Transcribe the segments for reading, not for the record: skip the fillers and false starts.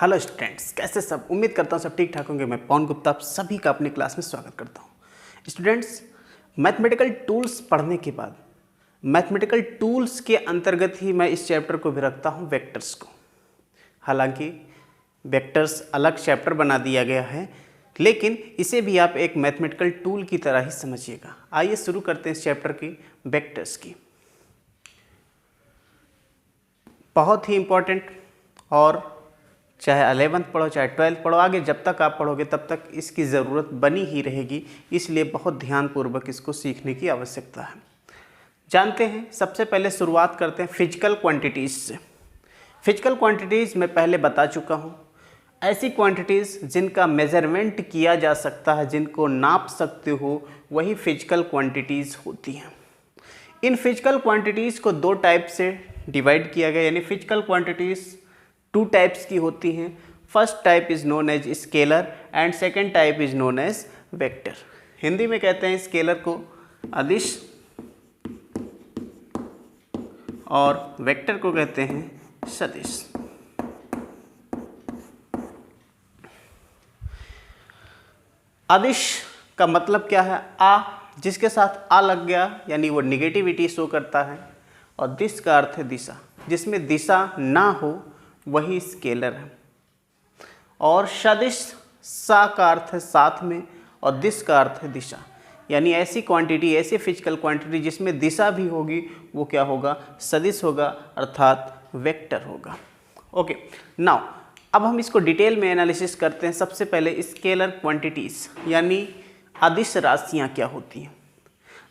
Hello students, कैसे सब। उम्मीद करता हूँ सब ठीक ठाक होंगे। मैं पवन गुप्ता आप सभी का अपनी क्लास में स्वागत करता हूँ। स्टूडेंट्स, मैथमेटिकल टूल्स पढ़ने के बाद मैथमेटिकल टूल्स के अंतर्गत ही मैं इस चैप्टर को भी रखता हूँ, वेक्टर्स को। हालांकि वेक्टर्स अलग चैप्टर बना दिया गया है, लेकिन इसे भी आप एक मैथमेटिकल टूल की तरह ही समझिएगा। आइए शुरू करते हैं इस चैप्टर की, वेक्टर्स की। बहुत ही इम्पोर्टेंट, और चाहे 11th पढ़ो चाहे 12th पढ़ो, आगे जब तक आप पढ़ोगे तब तक इसकी ज़रूरत बनी ही रहेगी। इसलिए बहुत ध्यानपूर्वक इसको सीखने की आवश्यकता है। जानते हैं, सबसे पहले शुरुआत करते हैं फिजिकल क्वांटिटीज़ से। फिजिकल क्वांटिटीज़ मैं पहले बता चुका हूँ, ऐसी क्वांटिटीज़ जिनका मेजरमेंट किया जा सकता है, जिनको नाप सकते हो, वही फिजिकल क्वांटिटीज़ होती हैं। इन फिजिकल क्वांटिटीज़ को दो टाइप से डिवाइड किया गया, यानी फिजिकल क्वांटिटीज़ टू टाइप्स की होती हैं। First type is known as scalar and second type is known as vector. Hindi में कहते हैं स्केलर को अदिश और वेक्टर को कहते हैं सदिश। अदिश का मतलब क्या है? आ, जिसके साथ आ लग गया यानी वो निगेटिविटी शो करता है। और दिश का अर्थ है दिशा, जिसमें दिशा ना हो वही स्केलर है। और सदिश, सा का अर्थ है साथ में, और दिश का अर्थ है दिशा, यानी ऐसी क्वांटिटी, ऐसी फिजिकल क्वांटिटी जिसमें दिशा भी होगी, वो क्या होगा? सदिश होगा, अर्थात वेक्टर होगा। ओके, नाउ अब हम इसको डिटेल में एनालिसिस करते हैं। सबसे पहले स्केलर क्वांटिटीज़ यानी अदिश राशियाँ क्या होती हैं।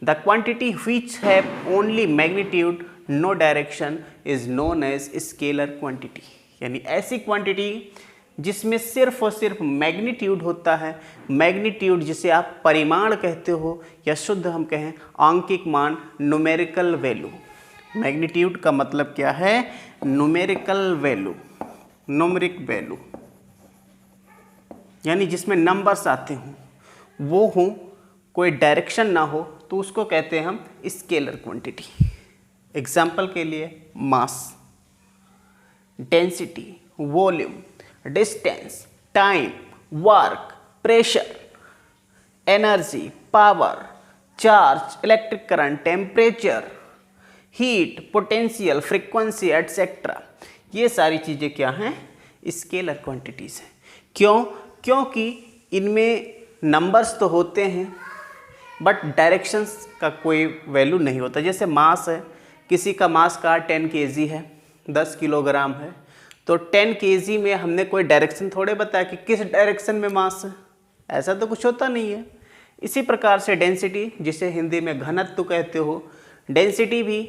The quantity which have only magnitude no direction is known as scalar quantity, यानी ऐसी क्वांटिटी जिसमें सिर्फ और सिर्फ मैग्नीट्यूड होता है। मैग्नीट्यूड जिसे आप परिमाण कहते हो, या शुद्ध हम कहें आंकिक मान, न्यूमेरिकल वैल्यू। मैग्नीट्यूड का मतलब क्या है? न्यूमेरिकल वैल्यू, न्यूमेरिक वैल्यू, यानी जिसमें नंबर्स आते हों, वो हो, कोई डायरेक्शन ना हो, तो उसको कहते हैं हम स्केलर क्वांटिटी। एग्जाम्पल के लिए mass, density, volume, distance, time, work, pressure, energy, power, charge, electric current, temperature, heat, potential, frequency etcetera, ये सारी चीज़ें क्या हैं? स्केलर क्वांटिटीज़ हैं। क्यों? क्योंकि इनमें नंबर्स तो होते हैं बट डायरेक्शंस का कोई वैल्यू नहीं होता। जैसे मास है, किसी का मास का 10 kg है, 10 किलोग्राम है, तो 10 kg में हमने कोई डायरेक्शन थोड़े बताया कि किस डायरेक्शन में मास है, ऐसा तो कुछ होता नहीं है। इसी प्रकार से डेंसिटी, जिसे हिंदी में घनत्व कहते हो, डेंसिटी भी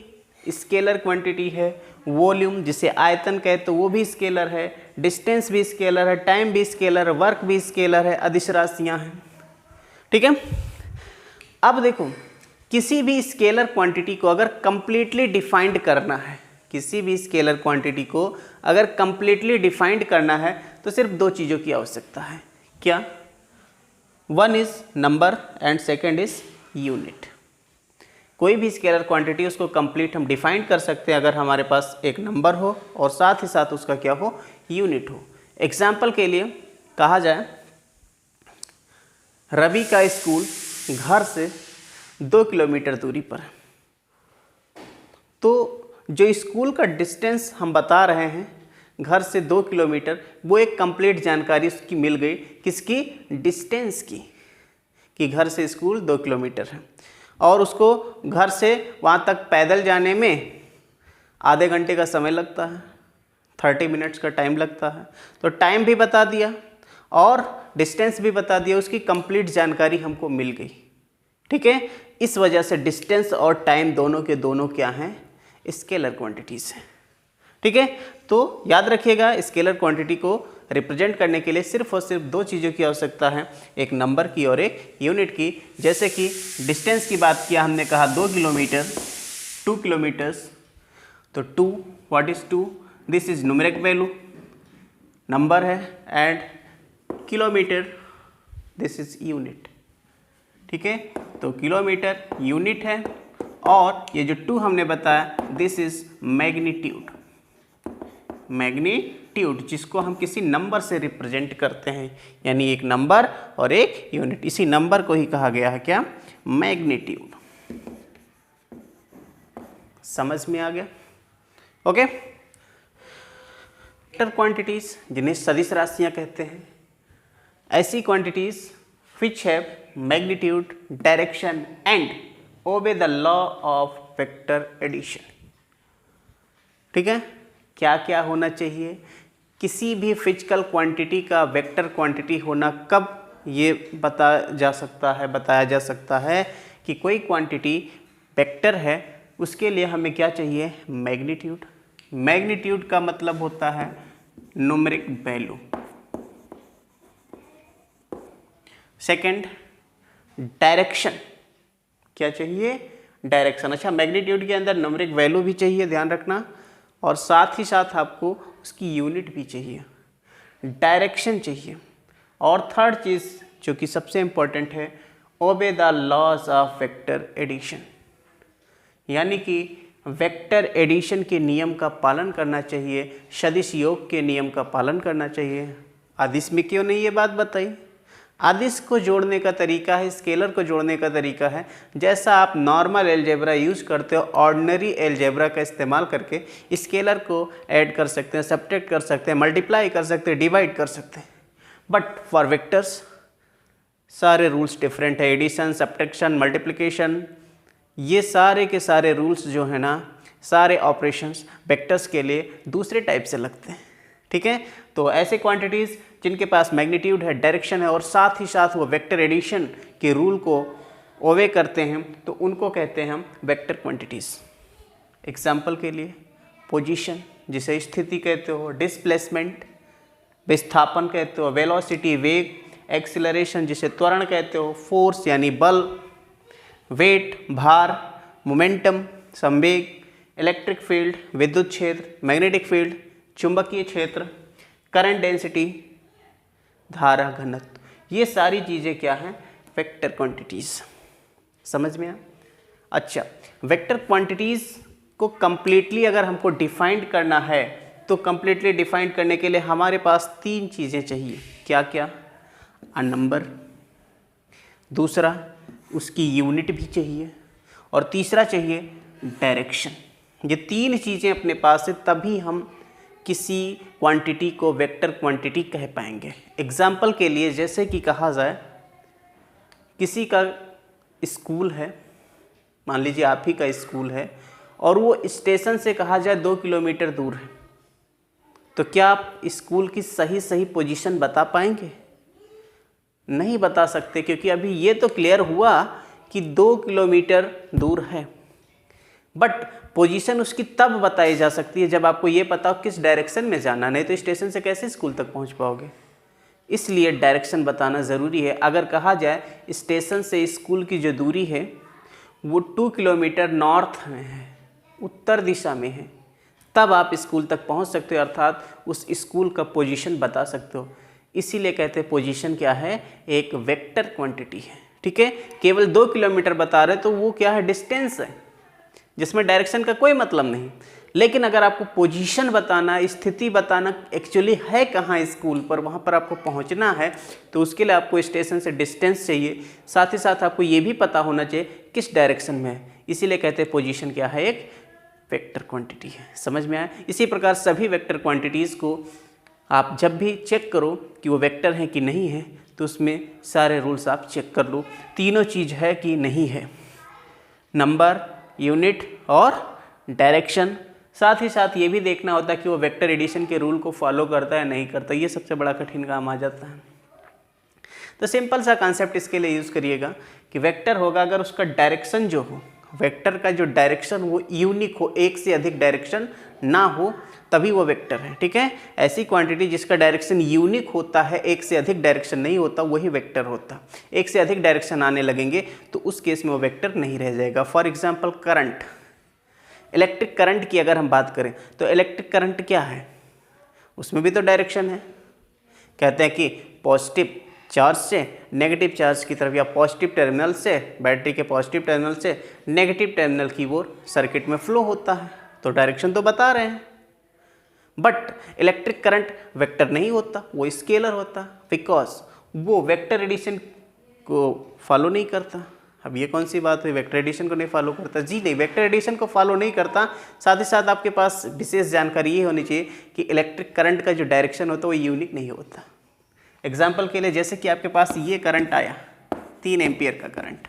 स्केलर क्वांटिटी है। वॉल्यूम, जिसे आयतन कहते हो, वो भी स्केलर है। डिस्टेंस भी स्केलर है, टाइम भी स्केलर है, वर्क भी स्केलर है, अदिश राशियाँ हैं। ठीक है, अब देखो, किसी भी स्केलर क्वांटिटी को अगर कंप्लीटली डिफाइंड करना है, किसी भी स्केलर क्वांटिटी को अगर कंप्लीटली डिफाइंड करना है, तो सिर्फ दो चीज़ों की आवश्यकता है। क्या? One is number and second is unit. कोई भी स्केलर क्वांटिटी, उसको कंप्लीट हम डिफाइंड कर सकते हैं अगर हमारे पास एक नंबर हो और साथ ही साथ उसका क्या हो? यूनिट हो। एग्जाम्पल के लिए कहा जाए, रवि का स्कूल घर से 2 किलोमीटर दूरी पर है, तो जो स्कूल का डिस्टेंस हम बता रहे हैं घर से 2 किलोमीटर, वो एक कंप्लीट जानकारी उसकी मिल गई। किसकी? डिस्टेंस की, कि घर से स्कूल 2 किलोमीटर है, और उसको घर से वहाँ तक पैदल जाने में आधे घंटे का समय लगता है, 30 मिनट्स का टाइम लगता है। तो टाइम भी बता दिया और डिस्टेंस भी बता दिया, उसकी कंप्लीट जानकारी हमको मिल गई। ठीक है, इस वजह से डिस्टेंस और टाइम दोनों के दोनों क्या हैं? स्केलर क्वांटिटीज़ हैं। ठीक है, तो याद रखिएगा, स्केलर क्वांटिटी को रिप्रेजेंट करने के लिए सिर्फ और सिर्फ दो चीज़ों की आवश्यकता है, एक नंबर की और एक यूनिट की। जैसे कि डिस्टेंस की बात किया, हमने कहा 2 किलोमीटर, 2 किलोमीटर्स, तो 2, what is 2? This is numeric value, number है, and kilometre, this is unit. ठीक है, तो किलोमीटर यूनिट है, और ये जो 2 हमने बताया, this is magnitude, magnitude magnitude, जिसको हम किसी नंबर से रिप्रेजेंट करते हैं, यानी एक नंबर और एक यूनिट, इसी नंबर को ही कहा गया है क्या, मैग्नीट्यूड। समझ में आ गया? ओके। वेक्टर क्वांटिटीज जिन्हें सदिश राशियां कहते हैं, ऐसी quantities which have magnitude, direction and obey the law of vector addition। ठीक है, क्या क्या होना चाहिए, किसी भी फिजिकल क्वांटिटी का वेक्टर क्वांटिटी होना कब ये बताया जा सकता है कि कोई क्वांटिटी वेक्टर है, उसके लिए हमें क्या चाहिए, मैग्नीट्यूड। मैग्नीट्यूड का मतलब होता है न्यूमेरिक वैल्यू। सेकंड, डायरेक्शन, क्या चाहिए, डायरेक्शन। अच्छा, मैग्नीट्यूड के अंदर न्यूमेरिक वैल्यू भी चाहिए, ध्यान रखना, और साथ ही साथ आपको उसकी यूनिट भी चाहिए, डायरेक्शन चाहिए। और थर्ड चीज़ जो कि सबसे इम्पोर्टेंट है, obey the laws of vector addition, यानी कि वेक्टर एडिशन के नियम का पालन करना चाहिए, सदिश योग के नियम का पालन करना चाहिए। अदिश में क्यों नहीं ये बात बताई? अदिश को जोड़ने का तरीका है, स्केलर को जोड़ने का तरीका है, जैसा आप नॉर्मल अलजेब्रा यूज़ करते हो, ऑर्डिनरी अलजेब्रा का इस्तेमाल करके स्केलर को ऐड कर सकते हैं, सब्ट्रैक्ट कर सकते हैं, मल्टीप्लाई कर सकते हैं, डिवाइड कर सकते हैं। बट फॉर वेक्टर्स सारे रूल्स डिफरेंट है। एडिशन, सब्ट्रैक्शन, मल्टीप्लिकेशन, ये सारे के सारे रूल्स जो है ना, सारे ऑपरेशंस वेक्टर्स के लिए दूसरे टाइप से लगते हैं। ठीक है, तो ऐसे क्वांटिटीज़ जिनके पास मैग्नीट्यूड है, डायरेक्शन है और साथ ही साथ वो वेक्टर एडिशन के रूल को ओवे करते हैं, तो उनको कहते हैं हम वेक्टर क्वांटिटीज़। एग्जाम्पल के लिए पोजीशन, जिसे स्थिति कहते हो, डिस्प्लेसमेंट विस्थापन कहते हो, वेलोसिटी वेग, एक्सीलरेशन जिसे त्वरण कहते हो, फोर्स यानी बल, वेट भार, मोमेंटम संवेग, इलेक्ट्रिक फील्ड विद्युत क्षेत्र, मैग्नेटिक फील्ड चुंबकीय क्षेत्र, करंट डेंसिटी धारा घनत्व, ये सारी चीज़ें क्या हैं, वेक्टर क्वांटिटीज़। समझ में आया? अच्छा, वेक्टर क्वांटिटीज़ को कंप्लीटली अगर हमको डिफाइंड करना है, तो कंप्लीटली डिफाइंड करने के लिए हमारे पास तीन चीज़ें चाहिए। क्या क्या? अ नंबर, दूसरा उसकी यूनिट भी चाहिए, और तीसरा चाहिए डायरेक्शन। ये तीन चीज़ें अपने पास है, तभी हम किसी क्वांटिटी को वेक्टर क्वांटिटी कह पाएंगे। एग्जाम्पल के लिए जैसे कि कहा जाए, किसी का स्कूल है, मान लीजिए आप ही का स्कूल है, और वो स्टेशन से कहा जाए 2 किलोमीटर दूर है, तो क्या आप स्कूल की सही पोजीशन बता पाएंगे? नहीं बता सकते, क्योंकि अभी ये तो क्लियर हुआ कि 2 किलोमीटर दूर है, बट पोजीशन उसकी तब बताई जा सकती है जब आपको ये पता हो किस डायरेक्शन में जाना, नहीं तो स्टेशन से कैसे स्कूल तक पहुंच पाओगे। इसलिए डायरेक्शन बताना ज़रूरी है। अगर कहा जाए स्टेशन से स्कूल की जो दूरी है वो 2 किलोमीटर नॉर्थ में है, उत्तर दिशा में है, तब आप स्कूल तक पहुंच सकते हो, अर्थात उस स्कूल का पोजीशन बता सकते हो। इसीलिए कहते हैं पोजीशन क्या है, एक वेक्टर क्वांटिटी है। ठीक है, केवल 2 किलोमीटर बता रहे तो वो क्या है, डिस्टेंस है, जिसमें डायरेक्शन का कोई मतलब नहीं। लेकिन अगर आपको पोजीशन बताना, स्थिति बताना, एक्चुअली है कहाँ स्कूल पर, वहाँ पर आपको पहुँचना है, तो उसके लिए आपको स्टेशन से डिस्टेंस चाहिए, साथ ही साथ आपको ये भी पता होना चाहिए किस डायरेक्शन में है। इसीलिए कहते हैं पोजीशन क्या है, एक वेक्टर क्वांटिटी है। समझ में आया? इसी प्रकार सभी वेक्टर क्वांटिटीज़ को आप जब भी चेक करो कि वो वेक्टर हैं कि नहीं है, तो उसमें सारे रूल्स आप चेक कर लो, तीनों चीज़ है कि नहीं है, नंबर, यूनिट और डायरेक्शन। साथ ही साथ ये भी देखना होता है कि वो वेक्टर एडिशन के रूल को फॉलो करता है नहीं करता, ये सबसे बड़ा कठिन काम आ जाता है। तो सिंपल सा कॉन्सेप्ट इसके लिए यूज़ करिएगा कि वेक्टर होगा अगर उसका डायरेक्शन जो हो, वेक्टर का जो डायरेक्शन वो यूनिक हो, एक से अधिक डायरेक्शन ना हो, तभी वो वेक्टर है। ठीक है, ऐसी क्वांटिटी जिसका डायरेक्शन यूनिक होता है, एक से अधिक डायरेक्शन नहीं होता, वही वेक्टर होता। एक से अधिक डायरेक्शन आने लगेंगे तो उस केस में वो वेक्टर नहीं रह जाएगा। For example current, electric current की अगर हम बात करें तो इलेक्ट्रिक करंट क्या है, उसमें भी तो डायरेक्शन है। कहते हैं कि पॉजिटिव चार्ज से नेगेटिव चार्ज की तरफ, या पॉजिटिव टर्मिनल से, बैटरी के पॉजिटिव टर्मिनल से नेगेटिव टर्मिनल की ओर सर्किट में फ्लो होता है, तो डायरेक्शन तो बता रहे हैं। बट इलेक्ट्रिक करंट वेक्टर नहीं होता, वो स्केलर होता, बिकॉज वो वेक्टर एडिशन को फॉलो नहीं करता। अब ये कौन सी बात हुई, वेक्टर एडिशन को नहीं फॉलो करता? जी नहीं, वेक्टर एडिशन को फॉलो नहीं करता। साथ ही साथ आपके पास विशेष जानकारी ये होनी चाहिए कि इलेक्ट्रिक करंट का जो डायरेक्शन होता है वो यूनिक नहीं होता। एग्जाम्पल के लिए, जैसे कि आपके पास ये करंट आया 3 एम्पियर का करंट,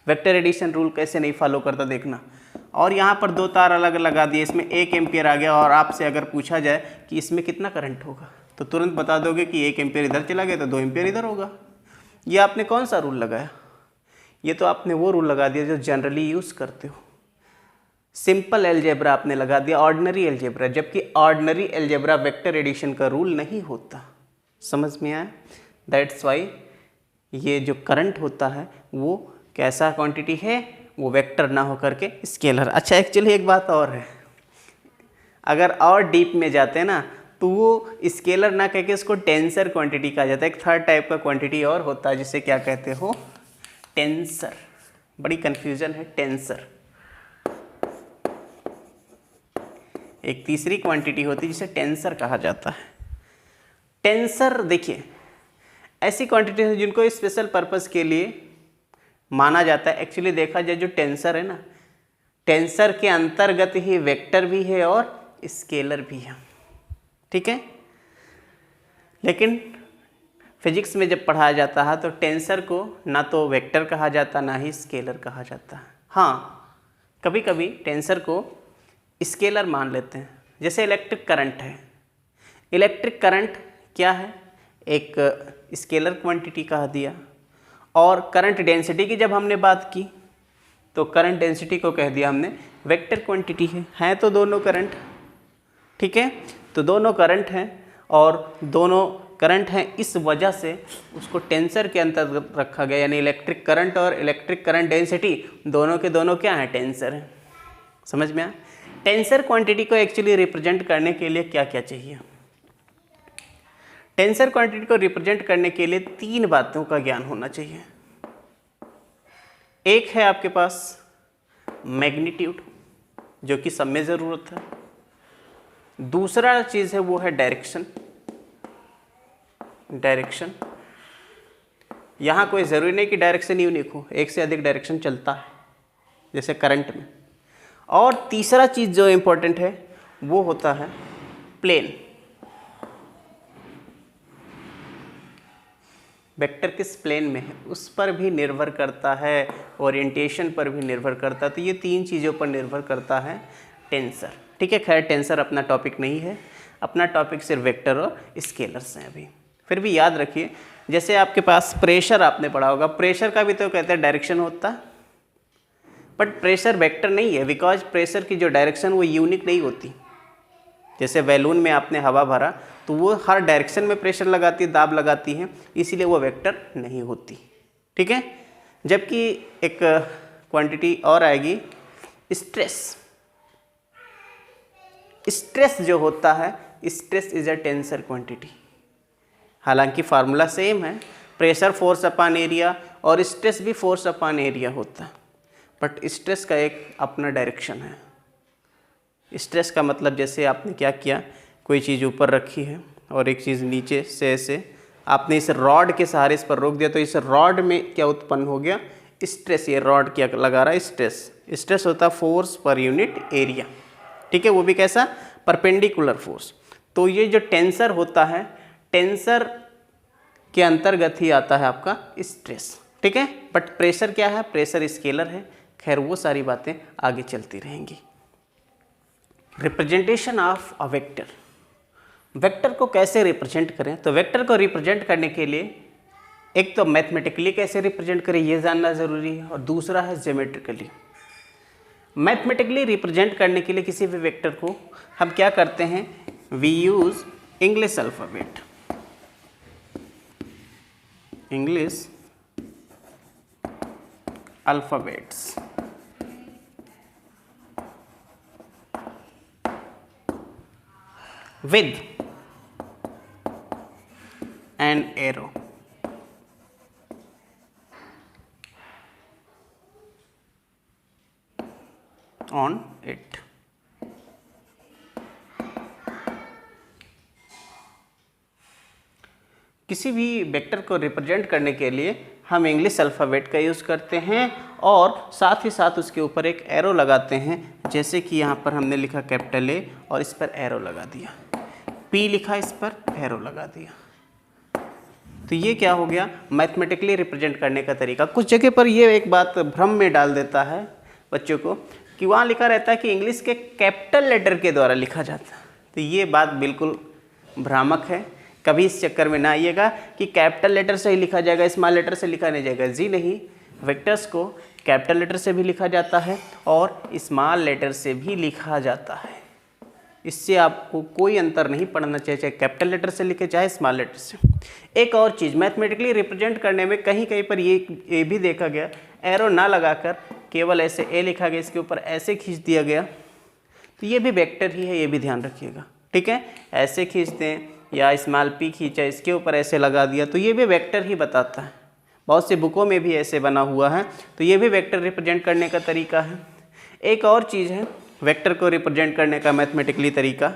वेक्टर एडिशन रूल कैसे नहीं फॉलो करता देखना। और यहाँ पर 2 तार अलग लगा दिए, इसमें 1 एम्पियर आ गया, और आपसे अगर पूछा जाए कि इसमें कितना करंट होगा तो तुरंत बता दोगे कि 1 एम्पियर इधर चला गया तो 2 एम्पियर इधर होगा। ये आपने कौन सा रूल लगाया? ये तो आपने वो रूल लगा दिया जो जनरली यूज़ करते हो, सिंपल अलजेब्रा आपने लगा दिया, ऑर्डिनरी अलजेब्रा, जबकि ऑर्डिनरी अलजेब्रा वेक्टर एडिशन का रूल नहीं होता। समझ में आया? दैट्स वाई ये जो करंट होता है वो कैसा क्वांटिटी है, वो वेक्टर ना हो करके स्केलर। अच्छा, एक्चुअली एक बात और है, अगर और डीप में जाते हैं ना तो वो स्केलर ना कह के उसको टेंसर क्वांटिटी कहा जाता है। एक थर्ड टाइप का क्वांटिटी और होता है जिसे क्या कहते हो, टेंसर। बड़ी कन्फ्यूजन है, टेंसर। एक तीसरी क्वांटिटी होती है जिसे टेंसर कहा जाता है। टेंसर देखिए ऐसी क्वांटिटी है जिनको स्पेशल पर्पस के लिए माना जाता है। एक्चुअली देखा जाए जो टेंसर है ना, टेंसर के अंतर्गत ही वेक्टर भी है और स्केलर भी है, ठीक है। लेकिन फिजिक्स में जब पढ़ाया जाता है तो टेंसर को ना तो वेक्टर कहा जाता ना ही स्केलर कहा जाता है। हाँ, कभी कभी टेंसर को स्केलर मान लेते हैं, जैसे इलेक्ट्रिक करंट है। इलेक्ट्रिक करंट क्या है, एक स्केलर क्वांटिटी कहा दिया। और करंट डेंसिटी की जब हमने बात की तो करंट डेंसिटी को कह दिया हमने वेक्टर क्वांटिटी है तो दोनों करंट, ठीक है। तो दोनों करंट हैं और दोनों करंट हैं, इस वजह से उसको टेंसर के अंतर्गत रखा गया, यानी इलेक्ट्रिक करंट और इलेक्ट्रिक करंट डेंसिटी दोनों के दोनों क्या हैं, टेंसर हैं। समझ में आया? टेंसर क्वांटिटी को एक्चुअली रिप्रेजेंट करने के लिए क्या क्या चाहिए? टेंसर क्वांटिटी को रिप्रेजेंट करने के लिए 3 बातों का ज्ञान होना चाहिए। एक है आपके पास मैग्नीट्यूड, जो कि सब में ज़रूरत है। दूसरा चीज़ है वो है डायरेक्शन। डायरेक्शन, यहाँ कोई ज़रूरी नहीं कि डायरेक्शन यूनिक हो, एक से अधिक डायरेक्शन चलता है जैसे करंट में। और तीसरा चीज़ जो इम्पोर्टेंट है वो होता है प्लेन। वेक्टर किस प्लेन में है उस पर भी निर्भर करता है, ओरिएंटेशन पर भी निर्भर करता है। तो ये 3 चीज़ों पर निर्भर करता है टेंसर, ठीक है। खैर टेंसर अपना टॉपिक नहीं है, अपना टॉपिक सिर्फ वेक्टर और स्केलर्स हैं अभी। फिर भी याद रखिए, जैसे आपके पास प्रेशर आपने पढ़ा होगा, प्रेशर का भी तो कहते हैं डायरेक्शन होता है, बट प्रेशर वेक्टर नहीं है, बिकॉज प्रेशर की जो डायरेक्शन वो यूनिक नहीं होती। जैसे बैलून में आपने हवा भरा तो वो हर डायरेक्शन में प्रेशर लगाती है, दाब लगाती है, इसीलिए वो वेक्टर नहीं होती, ठीक है। जबकि एक क्वांटिटी और आएगी स्ट्रेस। स्ट्रेस जो होता है, stress is a tensor quantity. हालांकि फार्मूला सेम है, प्रेशर फोर्स अपॉन एरिया और स्ट्रेस भी फोर्स अपॉन एरिया होता है, बट स्ट्रेस का एक अपना डायरेक्शन है। स्ट्रेस का मतलब जैसे आपने क्या किया, कोई चीज़ ऊपर रखी है और एक चीज़ नीचे से ऐसे आपने इस रॉड के सहारे इस पर रोक दिया, तो इस रॉड में क्या उत्पन्न हो गया, स्ट्रेस। ये रॉड क्या लगा रहा है, स्ट्रेस। स्ट्रेस होता है फोर्स पर यूनिट एरिया, ठीक है। वो भी कैसा, परपेंडिकुलर फोर्स। तो ये जो टेंसर होता है, टेंसर के अंतर्गत ही आता है आपका स्ट्रेस, ठीक है। बट प्रेशर क्या है, प्रेशर स्केलर है। खैर वो सारी बातें आगे चलती रहेंगी। Representation of a vector, vector को कैसे रिप्रेजेंट करें? तो वेक्टर को रिप्रेजेंट करने के लिए एक तो मैथमेटिकली कैसे रिप्रेजेंट करें ये जानना ज़रूरी है, और दूसरा है ज्योमेट्रिकली। मैथमेटिकली रिप्रेजेंट करने के लिए किसी भी वेक्टर को हम क्या करते हैं, we use English alphabet. English alphabets. with an arrow. On it. किसी भी वेक्टर को रिप्रेजेंट करने के लिए हम इंग्लिश अल्फ़ाबेट का यूज़ करते हैं और साथ ही साथ उसके ऊपर एक एरो लगाते हैं, जैसे कि यहाँ पर हमने लिखा कैपिटल ए और इस पर एरो लगा दिया, पी लिखा, इस पर एरो लगा दिया। तो ये क्या हो गया, मैथमेटिकली रिप्रेजेंट करने का तरीका। कुछ जगह पर ये एक बात भ्रम में डाल देता है बच्चों को कि वहाँ लिखा रहता है कि इंग्लिश के कैपिटल लेटर के द्वारा लिखा जाता है। तो ये बात बिल्कुल भ्रामक है, कभी इस चक्कर में ना आइएगा कि कैपिटल लेटर से ही लिखा जाएगा, स्मॉल लेटर से लिखा नहीं जाएगा। जी नहीं, वेक्टर्स को कैपिटल लेटर से भी लिखा जाता है और स्मॉल लेटर से भी लिखा जाता है। इससे आपको कोई अंतर नहीं पड़ना चाहिए, चाहे कैपिटल लेटर से लिखे चाहे स्मॉल लेटर से। एक और चीज़, मैथमेटिकली रिप्रेजेंट करने में कहीं कहीं पर ये भी देखा गया, एरो ना लगाकर केवल ऐसे ए लिखा गया, इसके ऊपर ऐसे खींच दिया गया, तो ये भी वेक्टर ही है, ये भी ध्यान रखिएगा। ठीक है, ऐसे खींच दें या स्मॉल पी खींचा, इसके ऊपर ऐसे लगा दिया, तो ये भी वेक्टर ही बताता है। बहुत से बुकों में भी ऐसे बना हुआ है, तो ये भी वेक्टर रिप्रेजेंट करने का तरीका है। एक और चीज़ है वेक्टर को रिप्रेजेंट करने का मैथमेटिकली तरीका।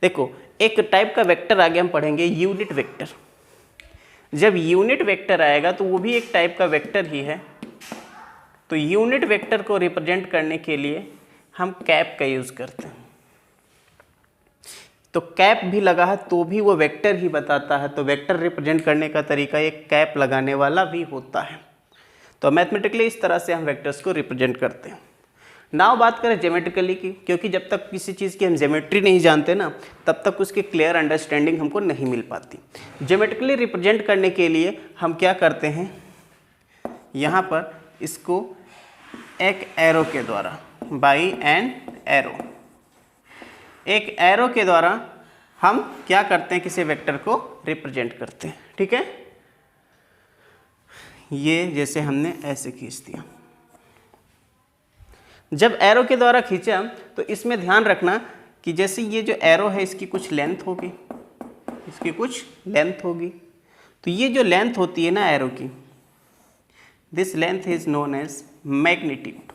देखो, एक टाइप का वेक्टर आगे हम पढ़ेंगे, यूनिट वेक्टर। जब यूनिट वेक्टर आएगा तो वो भी एक टाइप का वेक्टर ही है। तो यूनिट वेक्टर को रिप्रेजेंट करने के लिए हम कैप का यूज़ करते हैं। तो कैप भी लगा है तो भी वो वेक्टर ही बताता है। तो वेक्टर रिप्रेजेंट करने का तरीका एक कैप लगाने वाला भी होता है। तो मैथमेटिकली इस तरह से हम वेक्टर्स को रिप्रेजेंट करते हैं। नाउ बात करें ज्योमेट्रिकली की, क्योंकि जब तक किसी चीज़ की हम ज्योमेट्री नहीं जानते ना, तब तक उसकी क्लियर अंडरस्टैंडिंग हमको नहीं मिल पाती। ज्योमेट्रिकली रिप्रेजेंट करने के लिए हम क्या करते हैं, यहाँ पर इसको एक एरो के द्वारा, बाई एन एरो, एक एरो के द्वारा हम क्या करते हैं, किसी वेक्टर को रिप्रेजेंट करते हैं। ठीक है, ये जैसे हमने ऐसे खींच दिया। जब एरो के द्वारा खींचा तो इसमें ध्यान रखना कि जैसे ये जो एरो है इसकी कुछ लेंथ होगी, इसकी कुछ लेंथ होगी। तो ये जो लेंथ होती है ना एरो की, this length is known as magnitude.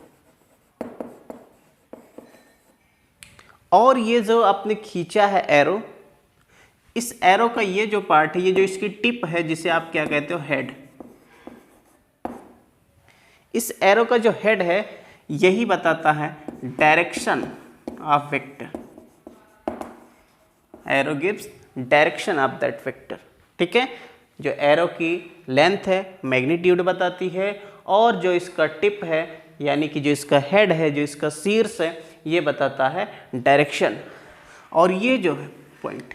और ये जो आपने खींचा है एरो, इस एरो का ये जो पार्ट है, ये जो इसकी टिप है, जिसे आप क्या कहते हो, हेड, इस एरो का जो हेड है यही बताता है direction of vector. Arrow gives direction of that vector. ठीक है, जो एरो की लेंथ है मैग्नीट्यूड बताती है, और जो इसका टिप है यानी कि जो इसका हेड है, जो इसका शीर्ष है, ये बताता है डायरेक्शन। और ये जो है पॉइंट,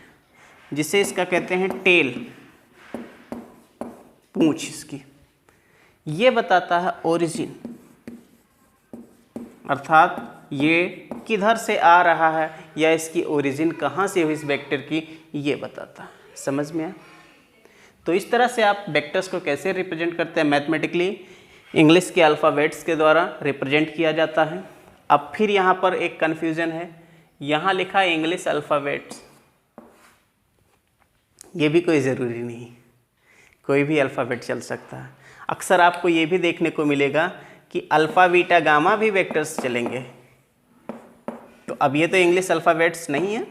जिसे इसका कहते हैं टेल, पूंछ इसकी, ये बताता है ओरिजिन, अर्थात ये किधर से आ रहा है या इसकी ओरिजिन कहाँ से हुई इस वेक्टर की, ये बताता है। समझ में आया? तो इस तरह से आप वेक्टर्स को कैसे रिप्रेजेंट करते हैं मैथमेटिकली, इंग्लिश के अल्फ़ाबेट्स के द्वारा रिप्रेजेंट किया जाता है। अब फिर यहाँ पर एक कन्फ्यूज़न है, यहाँ लिखा है इंग्लिश अल्फ़ाबेट्स, ये भी कोई ज़रूरी नहीं, कोई भी अल्फ़ाबेट चल सकता है। अक्सर आपको ये भी देखने को मिलेगा कि अल्फ़ा बीटा गामा भी वेक्टर्स चलेंगे। तो अब ये तो इंग्लिश अल्फ़ाबेट्स नहीं है।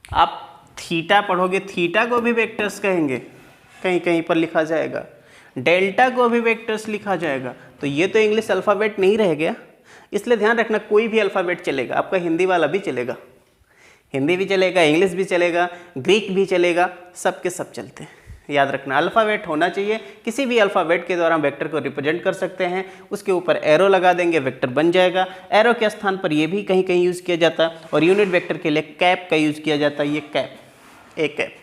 आप थीटा पढ़ोगे, थीटा को भी वेक्टर्स कहेंगे, कहीं कहीं पर लिखा जाएगा, डेल्टा को भी वेक्टर्स लिखा जाएगा। तो ये तो इंग्लिश अल्फ़ाबेट नहीं रह गया। इसलिए ध्यान रखना, कोई भी अल्फ़ाबेट चलेगा, आपका हिंदी वाला भी चलेगा, हिंदी भी चलेगा, इंग्लिश भी चलेगा, ग्रीक भी चलेगा, सब के सब चलते हैं। याद रखना, अल्फ़ाबेट होना चाहिए। किसी भी अल्फ़ाबेट के द्वारा हम वेक्टर को रिप्रेजेंट कर सकते हैं। उसके ऊपर एरो लगा देंगे, वेक्टर बन जाएगा। एरो के स्थान पर ये भी कहीं कहीं यूज़ किया जाता है। और यूनिट वेक्टर के लिए कैप का यूज़ किया जाता है, ये कैप, ए कैप।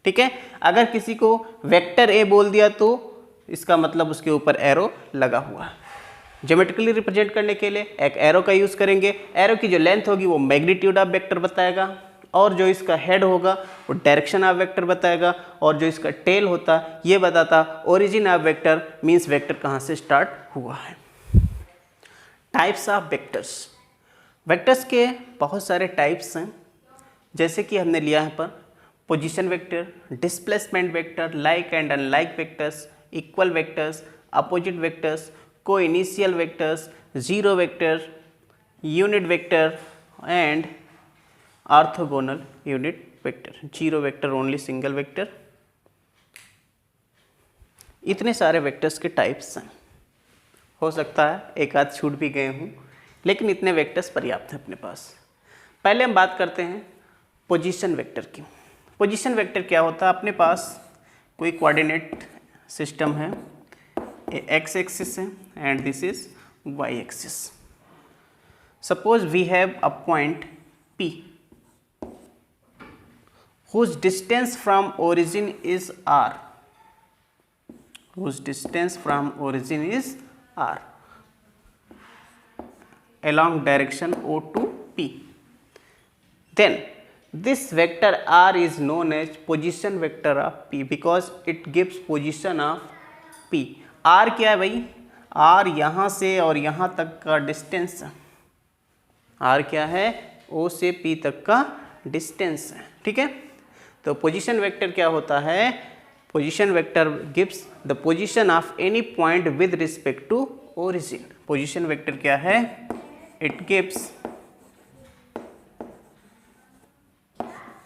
ठीक है, अगर किसी को वेक्टर ए बोल दिया तो इसका मतलब उसके ऊपर एरो लगा हुआ है। ज्योमेट्रिकली रिप्रेजेंट करने के लिए एक एरो का यूज़ करेंगे। एरो की जो लेंथ होगी वो मैग्नीट्यूड ऑफ वेक्टर बताएगा, और जो इसका हेड होगा वो डायरेक्शन ऑफ वेक्टर बताएगा, और जो इसका टेल होता ये बताता origin of vector, means vector कहाँ से स्टार्ट हुआ है। टाइप्स ऑफ वेक्टर्स, वेक्टर्स के बहुत सारे टाइप्स हैं, जैसे कि हमने लिया है पर position vector, displacement vector, like and unlike vectors, equal vectors, opposite vectors, coinitial vectors, zero vector, unit vector and orthogonal unit vector, zero vector only single vector. इतने सारे वेक्टर्स के टाइप्स हैं, हो सकता है एक आध छूट भी गए हों, लेकिन इतने वेक्टर्स पर्याप्त हैं अपने पास। पहले हम बात करते हैं पोजीशन वेक्टर की। पोजीशन वेक्टर क्या होता है? अपने पास कोई कोऑर्डिनेट सिस्टम है, एक्स एक्सिस है and this is Y axis. Suppose we have a point P whose distance from origin is r, whose distance from origin is r along direction O to P. Then this vector r is known as position vector of P because it gives position of P. r क्या है भाई? r यहाँ से और यहाँ तक का distance है। r क्या है? O से P तक का डिस्टेंस है, ठीक है। तो पोजीशन वेक्टर क्या होता है? Position vector gives the position of any point with respect to origin. Position vector क्या है? It gives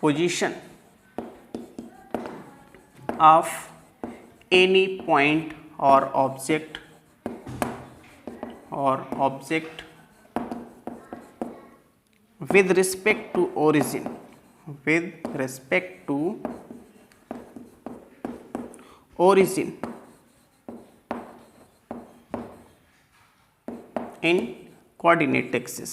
position of any point और object with respect to origin, with respect to origin in coordinate axis,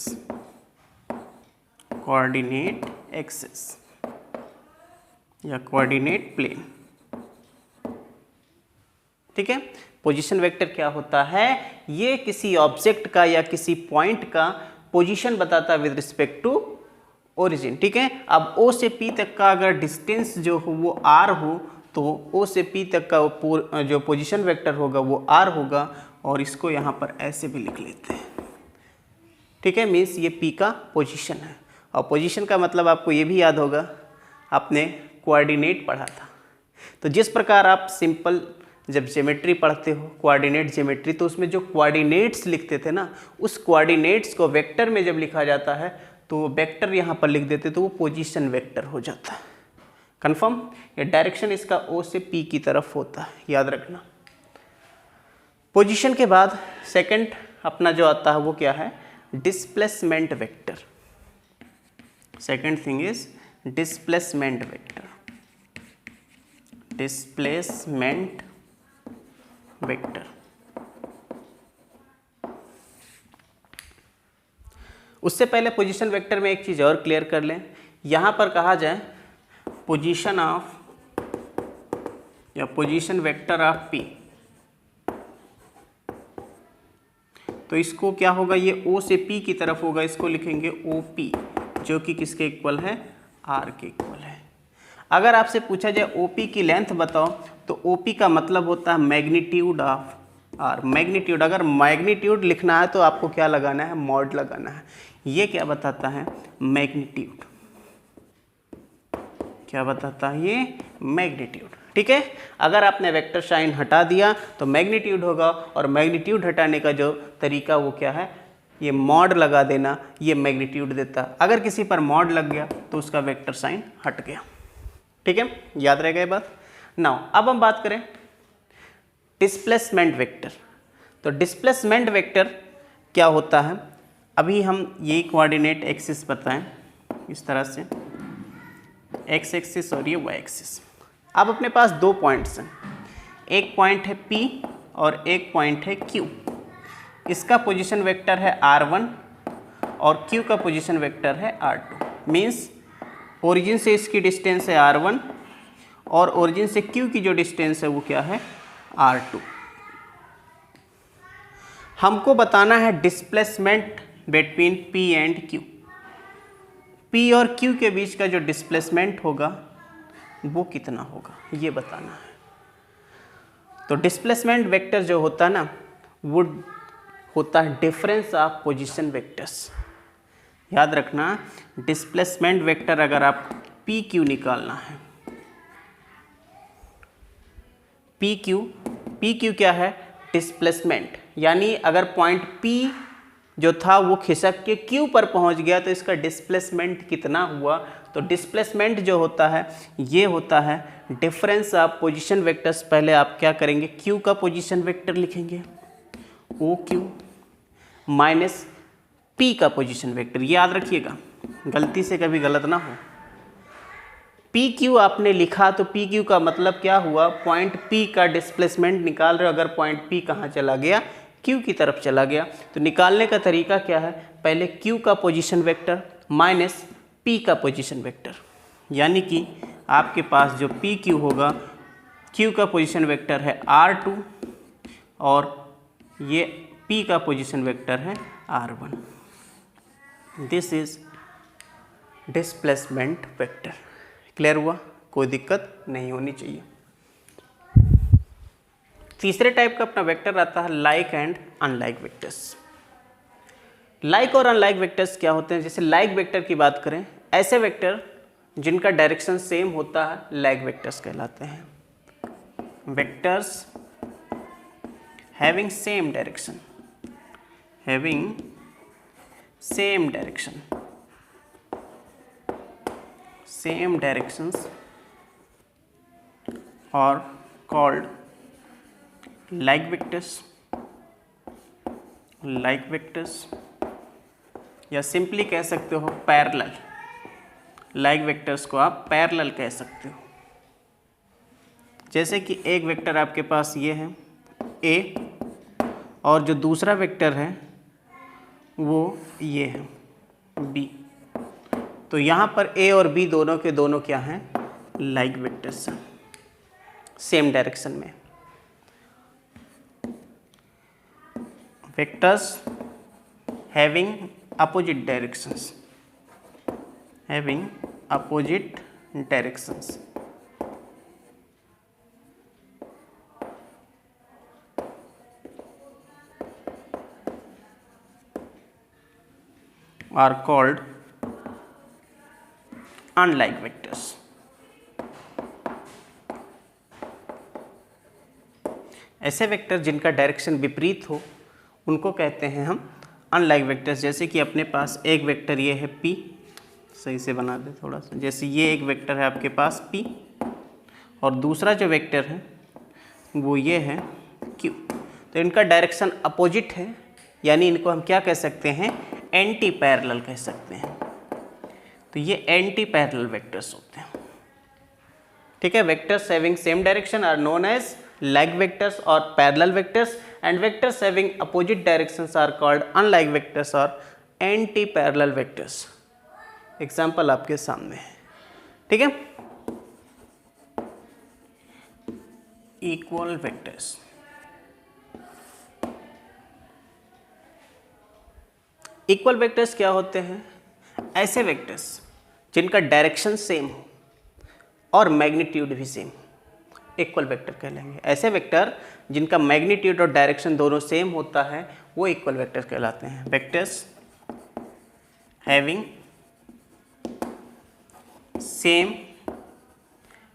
या coordinate plane, ठीक है। Position vector क्या होता है? ये किसी ऑब्जेक्ट का या किसी पॉइंट का पोजीशन बताता है विद रिस्पेक्ट टू ओरिजिन, ठीक है। अब O से P तक का अगर डिस्टेंस जो हो वो r हो, तो O से P तक का जो पोजीशन वेक्टर होगा वो r होगा, और इसको यहाँ पर ऐसे भी लिख लेते हैं, ठीक है। मीन्स ये P का पोजीशन है। और पोजीशन का मतलब आपको ये भी याद होगा, आपने कोऑर्डिनेट पढ़ा था। तो जिस प्रकार आप सिंपल जब ज्योमेट्री पढ़ते हो, कोऑर्डिनेट ज्योमेट्री, तो उसमें जो कोऑर्डिनेट्स लिखते थे ना, उस कोऑर्डिनेट्स को वेक्टर में जब लिखा जाता है तो वेक्टर यहाँ पर लिख देते तो वो पोजीशन वेक्टर हो जाता है। कंफर्म? ये डायरेक्शन इसका O से P की तरफ होता है, याद रखना। पोजीशन के बाद सेकंड अपना जो आता है वो क्या है? Displacement vector. Second thing is displacement vector. Displacement vector, उससे पहले पोजीशन वेक्टर में एक चीज और क्लियर कर लें। यहां पर कहा जाए पोजीशन ऑफ या पोजीशन वेक्टर ऑफ P, तो इसको क्या होगा? ये O से P की तरफ होगा, इसको लिखेंगे OP, जो कि किसके इक्वल है? R के इक्वल है। अगर आपसे पूछा जाए OP की लेंथ बताओ, तो OP का मतलब होता है मैग्नीट्यूड ऑफ R। मैग्नीट्यूड, अगर मैग्नीट्यूड लिखना है तो आपको क्या लगाना है? मॉड लगाना है। ये क्या बताता है? मैग्नीट्यूड। क्या बताता है ये? मैग्नीट्यूड, ठीक है। अगर आपने वेक्टर साइन हटा दिया तो मैग्नीट्यूड होगा, और मैग्नीट्यूड हटाने का जो तरीका वो क्या है? ये मॉड लगा देना, ये मैग्नीट्यूड देता। अगर किसी पर मॉड लग गया तो उसका वेक्टर साइन हट गया, ठीक है। याद रहेगा ये बात। नाउ अब हम बात करें डिस्प्लेसमेंट वेक्टर। तो डिस्प्लेसमेंट वेक्टर क्या होता है? अभी हम ये कोऑर्डिनेट एक्सिस बताएं इस तरह से, एक्स एक्सिस और ये वाई एक्सिस। अब अपने पास दो पॉइंट्स हैं, एक पॉइंट है P और एक पॉइंट है Q। इसका पोजीशन वेक्टर है R1 और Q का पोजीशन वेक्टर है R2। मीन्स ओरिजिन से इसकी डिस्टेंस है R1 और ओरिजिन से Q की जो डिस्टेंस है वो क्या है? R2। हमको बताना है displacement between P and Q। P और Q के बीच का जो डिस्प्लेसमेंट होगा वो कितना होगा, ये बताना है। तो डिस्प्लेसमेंट वेक्टर जो होता है ना, वो होता है डिफरेंस ऑफ पोजीशन वेक्टर्स। याद रखना, डिस्प्लेसमेंट वेक्टर अगर आप PQ निकालना है, PQ क्या है? डिस्प्लेसमेंट। यानी अगर पॉइंट P जो था वो खिसक के Q पर पहुंच गया, तो इसका डिस्प्लेसमेंट कितना हुआ? तो डिस्प्लेसमेंट जो होता है ये होता है डिफरेंस ऑफ पोजीशन वेक्टर्स। पहले आप क्या करेंगे, Q का पोजीशन वेक्टर लिखेंगे OQ माइनस P का पोजीशन वेक्टर। याद रखिएगा गलती से कभी गलत ना हो। PQ आपने लिखा तो PQ का मतलब क्या हुआ, पॉइंट P का डिस्प्लेसमेंट निकाल रहे हो। अगर पॉइंट P कहाँ चला गया, Q की तरफ चला गया, तो निकालने का तरीका क्या है, पहले Q का पोजीशन वेक्टर माइनस P का पोजीशन वेक्टर, यानी कि आपके पास जो PQ होगा, Q का पोजीशन वेक्टर है R2 और ये P का पोजीशन वेक्टर है R1। This is displacement vector. Clear हुआ? कोई दिक्कत नहीं होनी चाहिए। तीसरे टाइप का अपना वेक्टर आता है like and unlike vectors. Like और अनलाइक वेक्टर्स क्या होते हैं? जैसे लाइक वेक्टर की बात करें, ऐसे वेक्टर जिनका डायरेक्शन सेम होता है लाइक वेक्टर्स कहलाते हैं। Vectors having same direction, having same direction, same directions are called like vectors, like vectors, या सिंपली कह सकते हो पैरेलल। like vectors को आप पैरेलल कह सकते हो। जैसे कि एक वेक्टर आपके पास ये है A और जो दूसरा वेक्टर है वो ये है B, तो यहाँ पर A और B दोनों के दोनों क्या हैं, लाइक वेक्टर्स हैं, सेम डायरेक्शन में। Vectors having opposite directions, having opposite directions are called unlike vectors. ऐसे वेक्टर जिनका डायरेक्शन विपरीत हो उनको कहते हैं हम अनलाइक वेक्टर्स। जैसे कि अपने पास एक वेक्टर ये है P, सही से बना दे थोड़ा सा, जैसे ये एक वेक्टर है आपके पास P और दूसरा जो वेक्टर है वो ये है Q, तो इनका डायरेक्शन अपोजिट है, यानी इनको हम क्या कह सकते हैं, एंटी पैरेलल कह सकते हैं। तो ये एंटी पैरेलल वेक्टर्स होते हैं। ठीक है, vectors having same direction are known as like vectors और parallel vectors, and vectors having opposite directions are called unlike vectors और एंटी पैरेलल वेक्टर्स। एग्जांपल आपके सामने है। ठीक है, इक्वल वेक्टर्स। इक्वल वेक्टर्स क्या होते हैं? ऐसे वेक्टर्स जिनका डायरेक्शन सेम हो और मैग्नीट्यूड भी सेम, इक्वल वेक्टर कहलाएंगे। ऐसे वेक्टर जिनका मैग्नीट्यूड और डायरेक्शन दोनों सेम होता है वो इक्वल वेक्टर कहलाते हैं। Vectors having same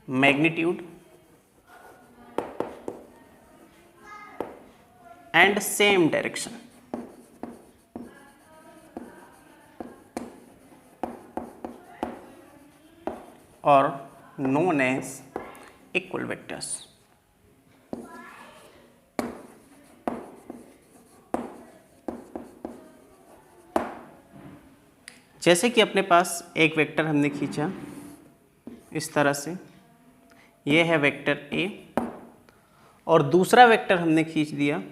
magnitude and same direction और known as equal vectors। जैसे कि अपने पास एक वेक्टर हमने खींचा इस तरह से, ये है वेक्टर A और दूसरा वेक्टर हमने खींच दिया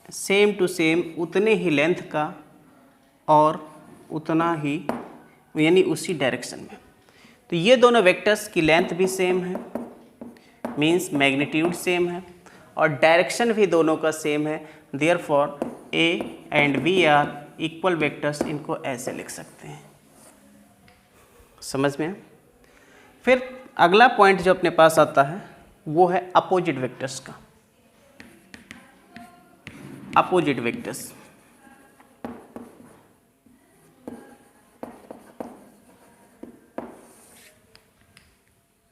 सेम टू सेम उतने ही लेंथ का और उतना ही, यानी उसी डायरेक्शन में। तो ये दोनों वेक्टर्स की लेंथ भी सेम है, मीन्स मैग्नीट्यूड सेम है और डायरेक्शन भी दोनों का सेम है। Therefore A and B are equal vectors. इनको ऐसे लिख सकते हैं। समझ में? फिर अगला पॉइंट जो अपने पास आता है वो है अपोजिट वेक्टर्स का। अपोजिट वेक्टर्स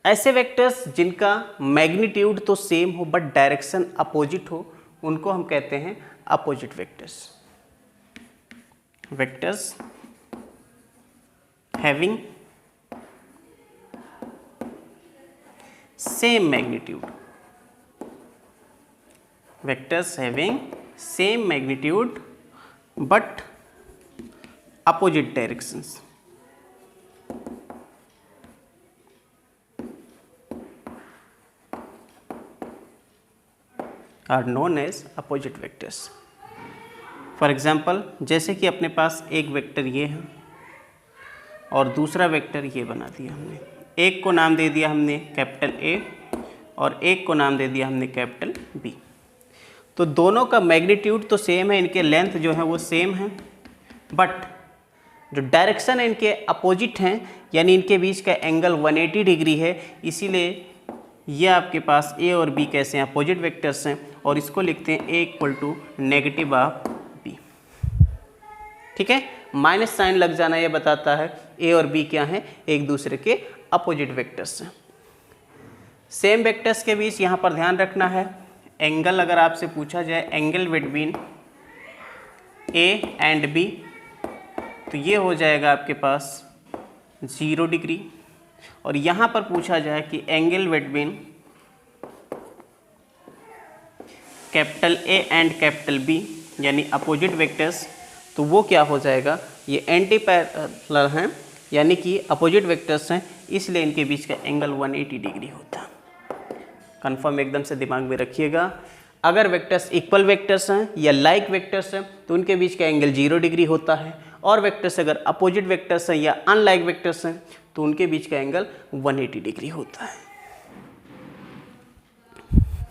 ऐसे वेक्टर्स जिनका मैग्नीट्यूड तो सेम हो बट डायरेक्शन अपोजिट हो, उनको हम कहते हैं opposite vectors. vectors having same magnitude, vectors having same magnitude but opposite directions. Are known as opposite vectors. For example, जैसे कि अपने पास एक वेक्टर ये है और दूसरा वेक्टर ये बना दिया हमने, एक को नाम दे दिया हमने कैपिटल ए और एक को नाम दे दिया हमने कैपिटल बी। तो दोनों का मैग्नीट्यूड तो सेम है, इनके लेंथ जो है वो सेम है, बट जो डायरेक्शन है इनके अपोजिट हैं, यानी इनके बीच का एंगल 180 डिग्री है। इसीलिए ये आपके पास ए और बी कैसे हैं, अपोजिट वेक्टर्स हैं, और इसको लिखते हैं A equal to negative of B. ठीक है, माइनस साइन लग जाना ये बताता है ए और बी क्या हैं, एक दूसरे के अपोजिट वेक्टर्स हैं। सेम वेक्टर्स के बीच यहाँ पर ध्यान रखना है, एंगल अगर आपसे पूछा जाए angle between A and B, तो ये हो जाएगा आपके पास 0 डिग्री। और यहाँ पर पूछा जाए कि angle between capital A and capital B यानी अपोजिट वेक्टर्स, तो वो क्या हो जाएगा, ये एंटी पैरेलल हैं यानी कि अपोजिट वेक्टर्स हैं, इसलिए इनके बीच का एंगल 180 डिग्री होता है। कंफर्म एकदम से दिमाग में रखिएगा। अगर वेक्टर्स इक्वल वेक्टर्स हैं या लाइक वेक्टर्स हैं तो उनके बीच का एंगल 0 डिग्री होता है, और वेक्टर्स अगर अपोजिट वेक्टर्स हैं या अनलाइक वेक्टर्स हैं तो उनके बीच का एंगल 180 डिग्री होता है।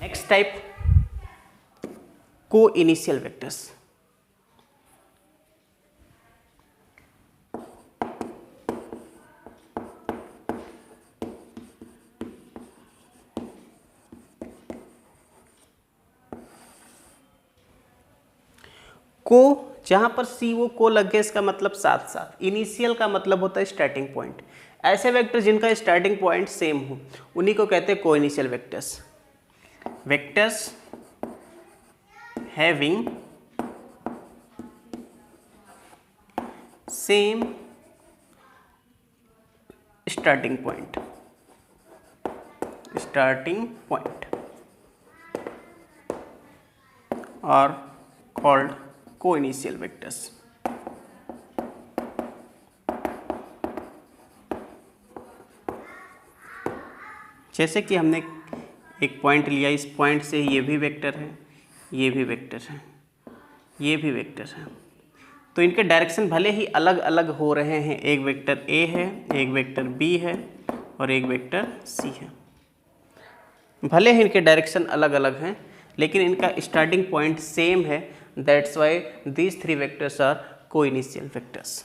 नेक्स्ट टाइप, को इनिशियल वेक्टर्स। को जहाँ पर सी वो को लग गया, इसका मतलब साथ साथ। इनिशियल का मतलब होता है स्टार्टिंग पॉइंट। ऐसे वेक्टर जिनका स्टार्टिंग पॉइंट सेम हो उन्हीं को कहते हैं को initial vectors. Vectors having same starting point, और कॉल्ड को इनिशियल वेक्टर्स। जैसे कि हमने एक पॉइंट लिया, इस पॉइंट से ये भी वेक्टर है, ये भी वेक्टर है, ये भी वेक्टर है, तो इनके डायरेक्शन भले ही अलग अलग हो रहे हैं, एक वेक्टर ए है, एक वेक्टर बी है और एक वेक्टर सी है, भले ही इनके डायरेक्शन अलग अलग हैं लेकिन इनका स्टार्टिंग पॉइंट सेम है। That's why these 3 vectors are coinitial vectors.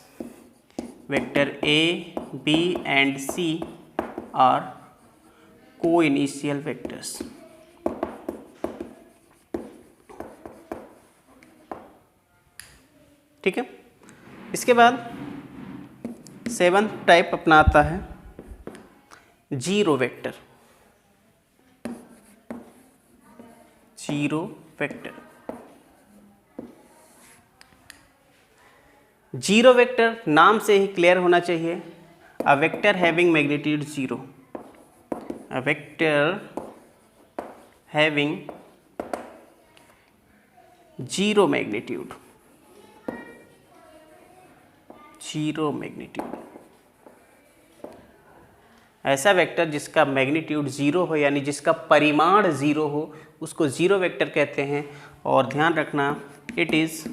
Vector A, B and C are coinitial vectors. ठीक है, इसके बाद 7th टाइप अपना आता है zero vector. Zero vector, zero vector नाम से ही क्लियर होना चाहिए, a vector having magnitude 0, a vector having 0 magnitude, 0 magnitude. ऐसा वेक्टर जिसका मैग्नीट्यूड 0 हो यानी जिसका परिमाण 0 हो उसको जीरो वेक्टर कहते हैं। और ध्यान रखना, इट इज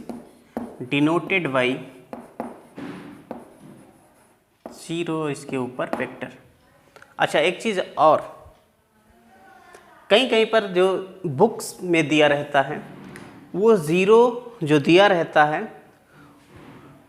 डिनोटेड बाई 0 इसके ऊपर वेक्टर। अच्छा, एक चीज़ और, कहीं कहीं पर जो बुक्स में दिया रहता है वो 0 जो दिया रहता है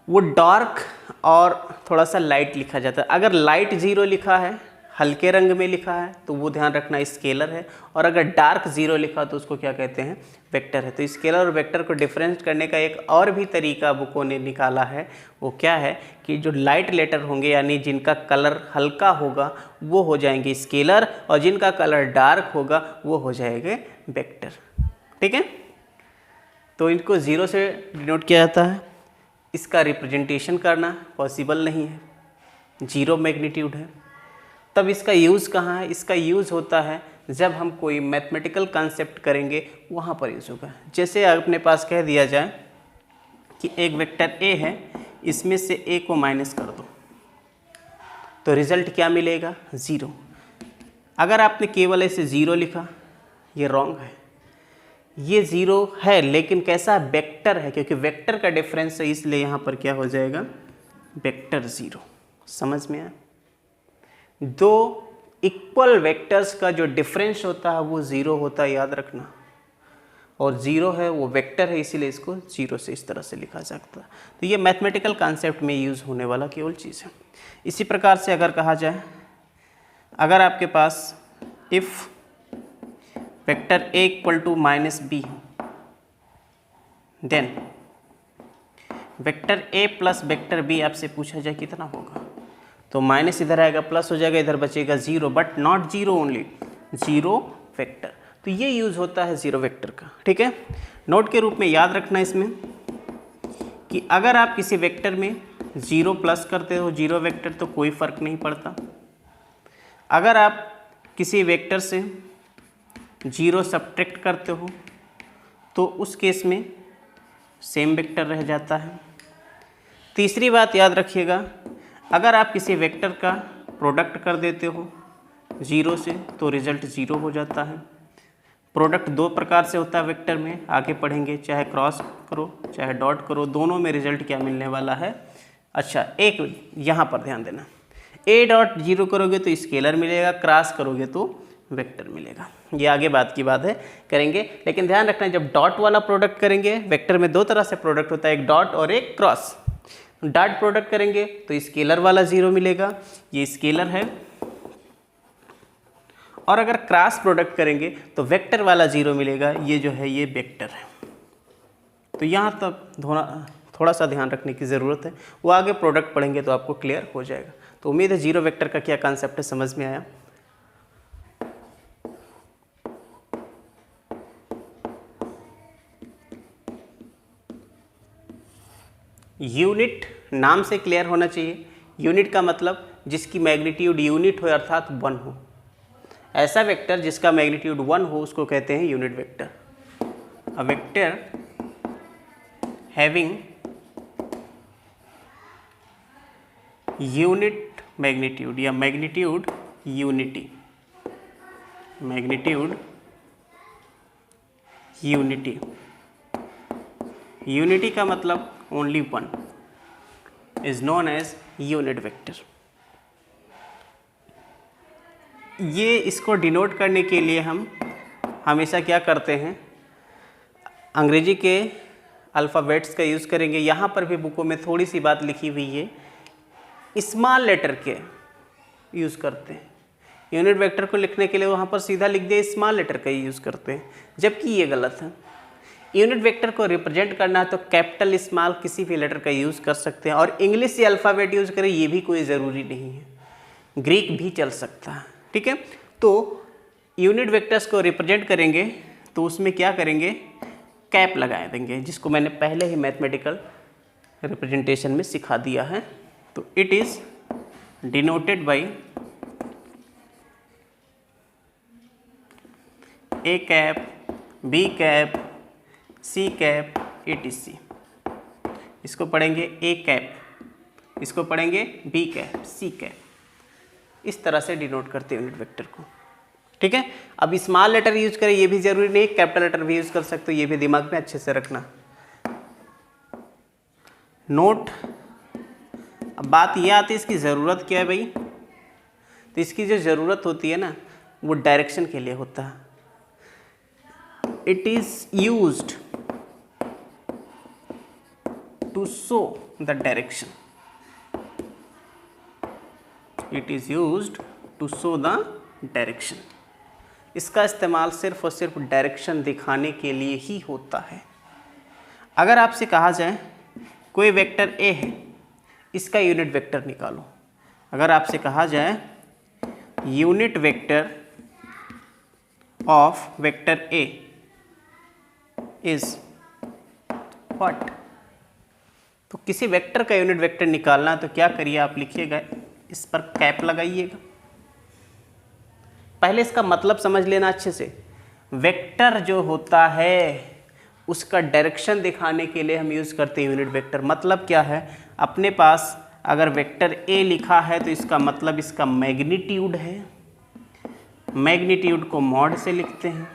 वो डार्क और थोड़ा सा लाइट लिखा जाता है। अगर लाइट 0 लिखा है, हल्के रंग में लिखा है, तो वो ध्यान रखना स्केलर है, और अगर डार्क 0 लिखा तो उसको क्या कहते हैं, वेक्टर है। तो स्केलर और वेक्टर को डिफरेंस करने का एक और भी तरीका बुकों ने निकाला है। वो क्या है कि जो लाइट लेटर होंगे यानी जिनका कलर हल्का होगा वो हो जाएंगे स्केलर, और जिनका कलर डार्क होगा वो हो जाएंगे वेक्टर। ठीक है, तो इनको 0 से डिनोट किया जाता है। इसका रिप्रेजेंटेशन करना पॉसिबल नहीं है, जीरो मैग्नीट्यूड है। तब इसका यूज़ कहाँ है? इसका यूज़ होता है जब हम कोई मैथमेटिकल कॉन्सेप्ट करेंगे वहाँ पर यूज़ होगा। जैसे अपने पास कह दिया जाए कि एक वेक्टर ए है, इसमें से ए को माइनस कर दो तो रिज़ल्ट क्या मिलेगा? ज़ीरो। अगर आपने केवल ऐसे ज़ीरो लिखा, ये रॉन्ग है। ये ज़ीरो है लेकिन कैसा? वेक्टर है, क्योंकि वेक्टर का डिफरेंस है, इसलिए यहाँ पर क्या हो जाएगा? Vector zero. समझ में आया? दो इक्वल वेक्टर्स का जो डिफरेंस होता है वो ज़ीरो होता है, याद रखना। और ज़ीरो है वो वेक्टर है, इसीलिए इसको ज़ीरो से इस तरह से लिखा जाता है। तो ये मैथमेटिकल कॉन्सेप्ट में यूज़ होने वाला केवल चीज़ है। इसी प्रकार से अगर कहा जाए, अगर आपके पास if vector A equal to minus B, then vector A plus vector B आपसे पूछा जाए कितना होगा, तो माइनस इधर आएगा, प्लस हो जाएगा, इधर बचेगा zero, but not zero only, zero vector. तो ये यूज़ होता है ज़ीरो वेक्टर का। ठीक है, नोट के रूप में याद रखना इसमें कि अगर आप किसी वेक्टर में ज़ीरो प्लस करते हो, ज़ीरो वेक्टर, तो कोई फ़र्क नहीं पड़ता। अगर आप किसी वेक्टर से ज़ीरो सब्ट्रैक्ट करते हो तो उस केस में सेम वेक्टर रह जाता है। तीसरी बात याद रखिएगा, अगर आप किसी वेक्टर का प्रोडक्ट कर देते हो ज़ीरो से तो रिज़ल्ट ज़ीरो हो जाता है। प्रोडक्ट दो प्रकार से होता है वेक्टर में, आगे पढ़ेंगे, चाहे क्रॉस करो चाहे डॉट करो, दोनों में रिज़ल्ट क्या मिलने वाला है। अच्छा, एक यहाँ पर ध्यान देना, ए डॉट जीरो करोगे तो स्केलर मिलेगा, क्रॉस करोगे तो वेक्टर मिलेगा। ये आगे बात की बात है, करेंगे, लेकिन ध्यान रखना जब डॉट वाला प्रोडक्ट करेंगे, वेक्टर में दो तरह से प्रोडक्ट होता है, एक डॉट और एक क्रॉस। डॉट प्रोडक्ट करेंगे तो स्केलर वाला ज़ीरो मिलेगा, ये स्केलर है, और अगर क्रॉस प्रोडक्ट करेंगे तो वेक्टर वाला ज़ीरो मिलेगा, ये जो है ये वेक्टर है। तो यहाँ तक थोड़ा सा ध्यान रखने की ज़रूरत है, वो आगे प्रोडक्ट पढ़ेंगे तो आपको क्लियर हो जाएगा। तो उम्मीद है जीरो वेक्टर का क्या कॉन्सेप्ट है समझ में आया। यूनिट नाम से क्लियर होना चाहिए। यूनिट का मतलब जिसकी मैग्नीट्यूड यूनिट हो, अर्थात वन हो। ऐसा वेक्टर जिसका मैग्नीट्यूड वन हो उसको कहते हैं unit vector. A vector having unit magnitude या magnitude unity, magnitude unity, unity का मतलब only one, is known as unit vector. ये इसको डिनोट करने के लिए हम हमेशा क्या करते हैं, अंग्रेजी के अल्फ़ाबेट्स का यूज़ करेंगे। यहाँ पर भी बुकों में थोड़ी सी बात लिखी हुई है, स्मॉल लेटर के यूज़ करते हैं। यूनिट वेक्टर को लिखने के लिए वहाँ पर सीधा लिख दिया स्मॉल लेटर का ही यूज़ करते हैं, जबकि ये गलत है। यूनिट वेक्टर को रिप्रेजेंट करना है तो कैपिटल स्मॉल किसी भी लेटर का यूज़ कर सकते हैं, और इंग्लिश से अल्फ़ाबेट यूज़ करें ये भी कोई ज़रूरी नहीं है, ग्रीक भी चल सकता है। ठीक है, तो यूनिट वेक्टर्स को रिप्रेजेंट करेंगे तो उसमें क्या करेंगे, कैप लगा देंगे, जिसको मैंने पहले ही मैथमेटिकल रिप्रेजेंटेशन में सिखा दिया है। तो it is denoted by A cap, B cap, C cap, etc। इसको पढ़ेंगे ए कैप, इसको पढ़ेंगे बी कैप, सी कैप। इस तरह से डिनोट करते हैं यूनिट वेक्टर को। ठीक है, अब स्मॉल लेटर यूज करें ये भी जरूरी नहीं, कैपिटल लेटर भी यूज कर सकते हो, ये भी दिमाग में अच्छे से रखना। नोट, अब बात ये आती है इसकी ज़रूरत क्या है भाई, तो इसकी जो ज़रूरत होती है ना वो डायरेक्शन के लिए होता है। It is used to show the direction, it is used to show the direction. इसका इस्तेमाल सिर्फ और सिर्फ डायरेक्शन दिखाने के लिए ही होता है। अगर आपसे कहा जाए कोई वेक्टर ए है, इसका यूनिट वेक्टर निकालो, अगर आपसे कहा जाए unit vector of vector A is what, तो किसी वेक्टर का यूनिट वेक्टर निकालना है तो क्या करिए, आप लिखिएगा, इस पर कैप लगाइएगा। पहले इसका मतलब समझ लेना अच्छे से। वेक्टर जो होता है उसका डायरेक्शन दिखाने के लिए हम यूज़ करते हैं यूनिट वेक्टर। मतलब क्या है, अपने पास अगर वेक्टर ए लिखा है तो इसका मतलब इसका मैग्नीट्यूड है, मैग्नीट्यूड को मॉड से लिखते हैं,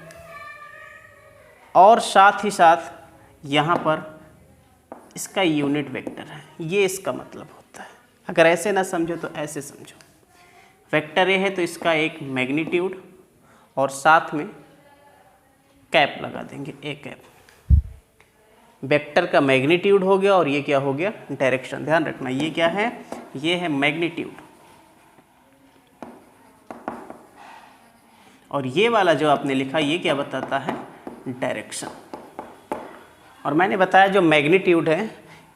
और साथ ही साथ यहाँ पर इसका यूनिट वेक्टर है, ये इसका मतलब होता है। अगर ऐसे ना समझो तो ऐसे समझो, वेक्टर ए है तो इसका एक मैग्नीट्यूड और साथ में कैप लगा देंगे, ए कैप। वेक्टर का मैग्नीट्यूड हो गया और ये क्या हो गया, डायरेक्शन। ध्यान रखना ये क्या है, ये है मैग्नीट्यूड, और ये वाला जो आपने लिखा ये क्या बताता है, डायरेक्शन। और मैंने बताया जो मैग्नीट्यूड है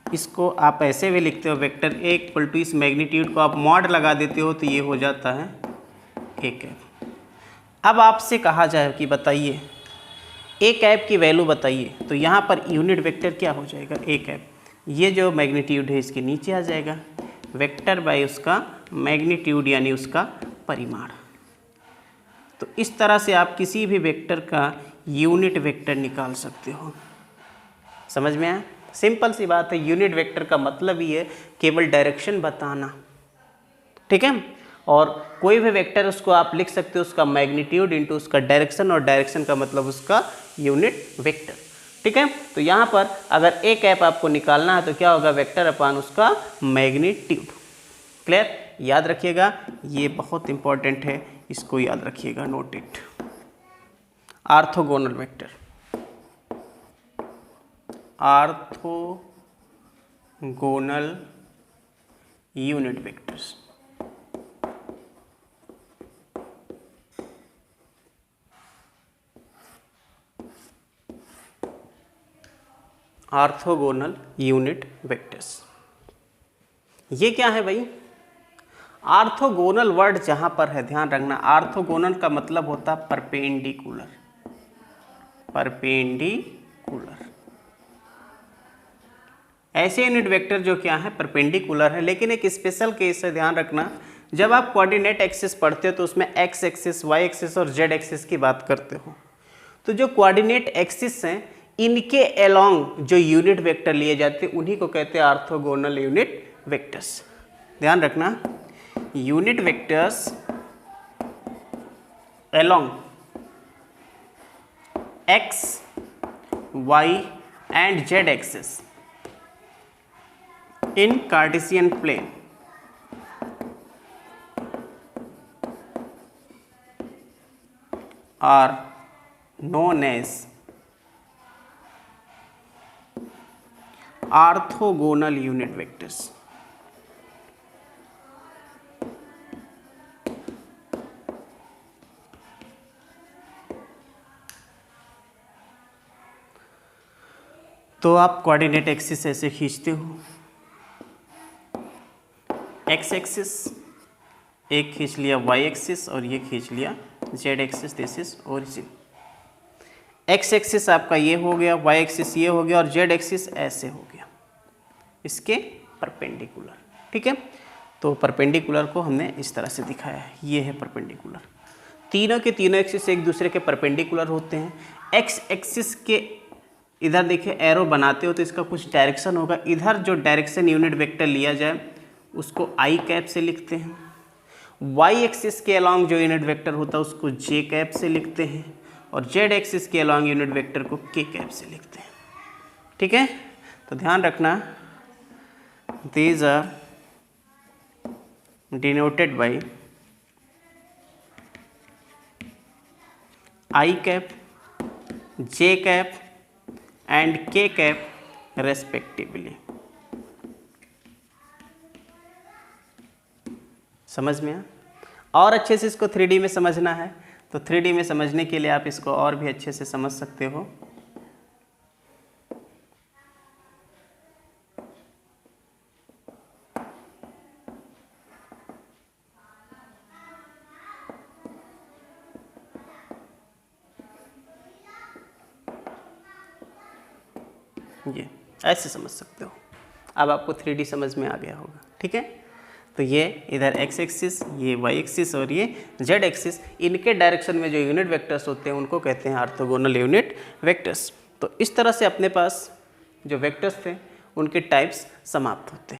इसको आप ऐसे भी लिखते हो, वेक्टर ए इक्वल टू इस मैग्नीट्यूड को आप मॉड लगा देते हो तो ये हो जाता है ए कैप। अब आपसे कहा जाए कि बताइए ए कैप की वैल्यू बताइए, तो यहाँ पर यूनिट वेक्टर क्या हो जाएगा, ए कैप। ये जो मैग्नीट्यूड है इसके नीचे आ जाएगा, वेक्टर बाय उसका मैग्नीट्यूड यानी उसका परिमाण। तो इस तरह से आप किसी भी वेक्टर का यूनिट वेक्टर निकाल सकते हो। समझ में आया, सिंपल सी बात है। यूनिट वेक्टर का मतलब ही है केवल डायरेक्शन बताना, ठीक है। और कोई भी वेक्टर उसको आप लिख सकते हो उसका मैग्नीट्यूड इंटू उसका डायरेक्शन, और डायरेक्शन का मतलब उसका यूनिट वेक्टर, ठीक है। तो यहाँ पर अगर ए कैप आपको निकालना है तो क्या होगा, वेक्टर अपान उसका मैग्नीट्यूड। क्लियर, याद रखिएगा, ये बहुत इंपॉर्टेंट है, इसको याद रखिएगा, note it. Orthogonal vector, orthogonal unit vectors. Orthogonal unit vectors, ये क्या है भाई, ऑर्थोगोनल वर्ड जहां पर है ध्यान रखना, ऑर्थोगोनल का मतलब होता है परपेंडिकुलर, परपेंडिकुलर। ऐसे यूनिट वेक्टर जो क्या है, परपेंडिकुलर है। लेकिन एक स्पेशल केस है, ध्यान रखना, जब आप कोऑर्डिनेट एक्सिस पढ़ते हो तो उसमें एक्स एक्सिस, वाई एक्सिस और जेड एक्सिस की बात करते हो। तो जो कोऑर्डिनेट एक्सिस हैं इनके अलोंग जो यूनिट वेक्टर लिए जाते हैं उन्हीं को कहते हैं ऑर्थोगोनल यूनिट वेक्टर्स। ध्यान रखना, unit vectors along X, Y and Z axis in Cartesian plane are known as orthogonal unit vectors. तो आप कोऑर्डिनेट एक्सिस ऐसे खींचते हो, एक्स एक्सिस एक खींच लिया, वाई एक्सिस और ये खींच लिया Z axis, this is origin. X axis आपका ये हो गया, वाई एक्सिस ये हो गया और जेड एक्सिस ऐसे हो गया, इसके परपेंडिकुलर, ठीक है। तो परपेंडिकुलर को हमने इस तरह से दिखाया है, ये है परपेंडिकुलर। तीनों के तीनों एक्सिस एक दूसरे के परपेंडिकुलर होते हैं। एक्स एक्सिस के इधर देखिए एरो बनाते हो तो इसका कुछ डायरेक्शन होगा, इधर जो डायरेक्शन यूनिट वेक्टर लिया जाए उसको आई कैप से लिखते हैं। वाई एक्सिस के अलॉन्ग जो यूनिट वेक्टर होता है उसको जे कैप से लिखते हैं, और जेड एक्सिस के अलॉन्ग यूनिट वेक्टर को के कैप से लिखते हैं, ठीक है। तो ध्यान रखना, these are denoted by I cap, J cap and K cap respectively. समझ में आया? और अच्छे से इसको 3D में समझना है तो 3D में समझने के लिए आप इसको और भी अच्छे से समझ सकते हो। ये ऐसे समझ सकते हो। अब आपको 3D समझ में आ गया होगा, ठीक है। तो ये इधर x एक्सिस, ये y एक्सिस और ये z एक्सिस, इनके डायरेक्शन में जो यूनिट वेक्टर्स होते हैं उनको कहते हैं ऑर्थोगोनल यूनिट वेक्टर्स। तो इस तरह से अपने पास जो वेक्टर्स थे उनके टाइप्स समाप्त होते हैं।